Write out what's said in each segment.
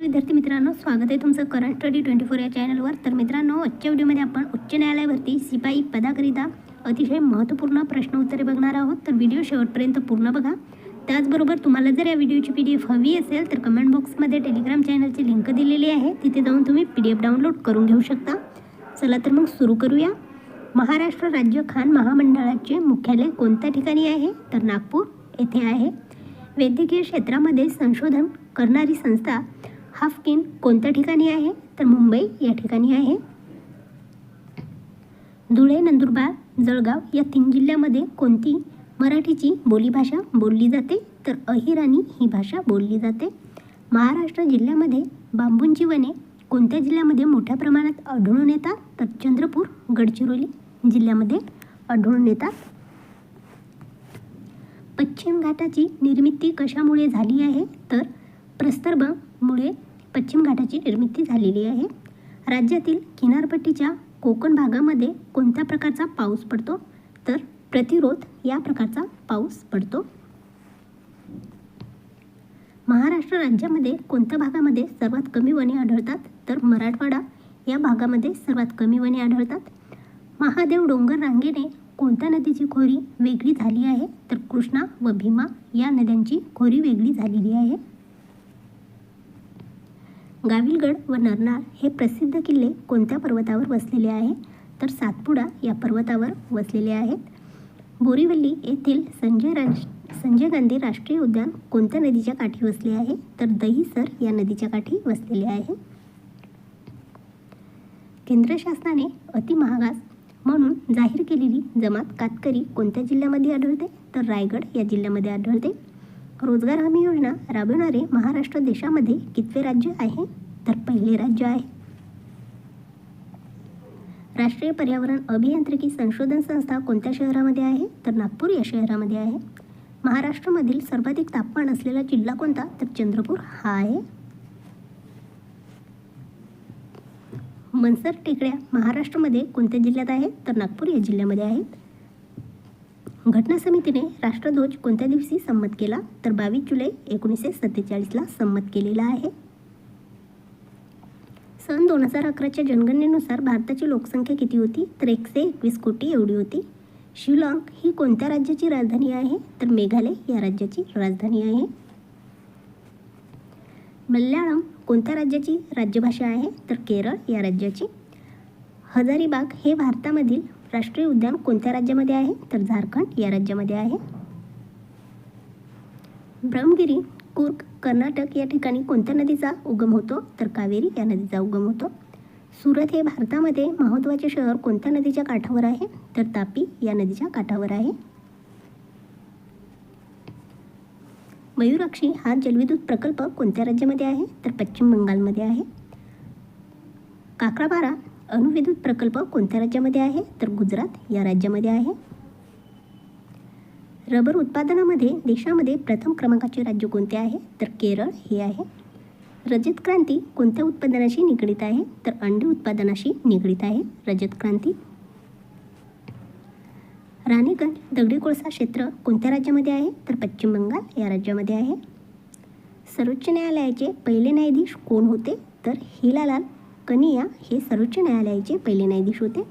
विद्यार्थी मित्रांनो, स्वागत आहे तुमचं करंट स्टडी 24 या चॅनलवर। तर मित्रांनो, आजच्या व्हिडिओमध्ये आपण उच्च न्यायालयावरती शिपाई पदाकरिता अतिशय महत्त्वपूर्ण प्रश्न उत्तरे बघणार आहोत। तर व्हिडिओ शेवटपर्यंत पूर्ण बघा। त्याचबरोबर तुम्हाला जर या व्हिडिओची PDF हवी असेल तर कमेंट बॉक्समध्ये टेलिग्राम चॅनलची लिंक दिलेली आहे, तिथे जाऊन तुम्ही PDF डाउनलोड करून घेऊ शकता। चला तर मग सुरू करूया। महाराष्ट्र राज्य खाण महामंडळाचे मुख्यालय कोणत्या ठिकाणी आहे? तर नागपूर येथे आहे। वैद्यकीय क्षेत्रामध्ये संशोधन करणारी संस्था हाफकिन कोणत्या ठिकाणी आहे? तर मुंबई या ठिकाणी आहे। धुळे, नंदुरबार, जळगाव या 3 जिल्ह्यामध्ये कोणती मराठीची बोलीभाषा बोलली जाते? तर अहिराणी ही भाषा बोलली जाते। महाराष्ट्र जिल्ह्यामध्ये बांबूंची वने कोणत्या जिल्ह्यामध्ये मोठ्या प्रमाणात आढळून येतात? तर चंद्रपूर, गडचिरोली जिल्ह्यामध्ये आढळून येतात। पश्चिम घाटाची निर्मिती कशामुळे झाली आहे? तर प्रस्तरभमुळे पश्चिम घाटाची निर्मिती झालेली आहे। राज्यातील किनारपट्टीच्या कोकण भागामध्ये कोणत्या प्रकारचा पाऊस पडतो? तर प्रतिरोध या प्रकारचा पाऊस पडतो। महाराष्ट्र राज्यामध्ये कोणत्या भागामध्ये सर्वात कमी वने आढळतात? तर मराठवाडा या भागामध्ये सर्वात कमी वने आढळतात। महादेव डोंगर रांगेने कोणत्या नदीची खोरी वेगळी झाली आहे? तर कृष्णा व भीमा या नद्यांची खोरी वेगळी झालेली आहे। गाविलगड व नरनाळ हे प्रसिद्ध किल्ले कोणत्या पर्वतावर वसलेले आहे? तर सातपुडा या पर्वतावर वसलेले आहेत। बोरीवली येथील संजय गांधी राष्ट्रीय उद्यान कोणत्या नदीच्या काठी वसले आहे? तर दहिसर या नदीच्या काठी वसलेले आहे। केंद्र शासनाने अतिमहागास म्हणून जाहीर केलेली जमात कातकरी कोणत्या जिल्ह्यामध्ये आढळते? तर रायगड या जिल्ह्यामध्ये आढळते। रोजगार हमी योजना राबवणारे महाराष्ट्र देशामध्ये कितवे राज्य आहे? तर पहिले राज्य आहे। राष्ट्रीय पर्यावरण अभियांत्रिकी संशोधन संस्था कोणत्या शहरामध्ये आहे? तर नागपूर या शहरामध्ये आहे। महाराष्ट्रामधील सर्वाधिक तापमान असलेला जिल्हा कोणता? तर चंद्रपूर हा आहे। मनसर टेकड्या महाराष्ट्रामध्ये कोणत्या जिल्ह्यात आहेत? तर नागपूर या जिल्ह्यामध्ये आहेत। घटना समितीने राष्ट्रध्वज कोणत्या दिवशी संमत केला? तर 22 जुलै 1947ला संमत केलेला आहे। सन 2011च्या जनगणनेनुसार भारताची लोकसंख्या किती होती? तर 121 कोटी एवढी होती। शिलाँग ही कोणत्या राज्याची राजधानी आहे? तर मेघालय या राज्याची राजधानी आहे। मल्याळम कोणत्या राज्याची राज्यभाषा आहे? तर केरळ या राज्याची। हजारीबाग हे भारतामधील राष्ट्रीय उद्यान कोणत्या राज्यामध्ये आहे? तर झारखंड या राज्यामध्ये आहे। ब्रह्मगिरी, कुर्ग, कर्नाटक या ठिकाणी कोणत्या नदीचा उगम होतो? तर कावेरी या नदीचा उगम होतो। सुरत हे भारतामध्ये महत्त्वाचे शहर कोणत्या नदीच्या काठावर आहे? तर तापी या नदीच्या काठावर आहे। मयूराक्षी हा जलविद्युत प्रकल्प कोणत्या राज्यामध्ये आहे? तर पश्चिम बंगालमध्ये आहे। काकरापारा अणुविद्युत प्रकल्प कोणत्या राज्यामध्ये आहे? तर गुजरात या राज्यामध्ये आहे। रबर उत्पादनामध्ये देशामध्ये प्रथम क्रमांकाचे राज्य कोणते आहे? तर केरळ हे आहे। रजत क्रांती कोणत्या उत्पादनाशी निगडीत आहे? तर अंडी उत्पादनाशी निगडीत आहे रजत क्रांती। राणीगंज दगडी कोळसा क्षेत्र कोणत्या राज्यामध्ये आहे? तर पश्चिम बंगाल या राज्यामध्ये आहे। सर्वोच्च न्यायालयाचे पहिले न्यायाधीश कोण होते? तर हिलालाल कनिया हे सर्वोच्च न्यायालयाचे पहिले न्यायाधीश होते।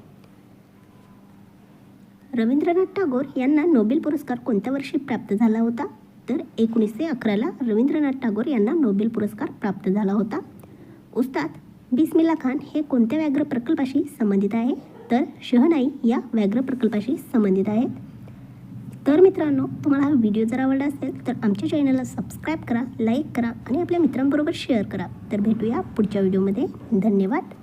रवींद्रनाथ टागोर यांना नोबेल पुरस्कार कोणत्या वर्षी प्राप्त झाला होता? तर 1911ला रवींद्रनाथ टागोर यांना नोबेल पुरस्कार प्राप्त झाला होता। उस्ताद बिस्मिल्ला खान हे कोणत्या व्याघ्र प्रकल्पाशी संबंधित आहे? तर शहनाई या व्याघ्र प्रकल्पाशी संबंधित आहेत। तर मित्रांनो, तुम्हाला हा व्हिडिओ जर आवडला असेल तर आमच्या चॅनलला सबस्क्राईब करा, लाईक करा आणि आपल्या मित्रांबरोबर शेअर करा। तर भेटूया पुढच्या व्हिडिओमध्ये। धन्यवाद।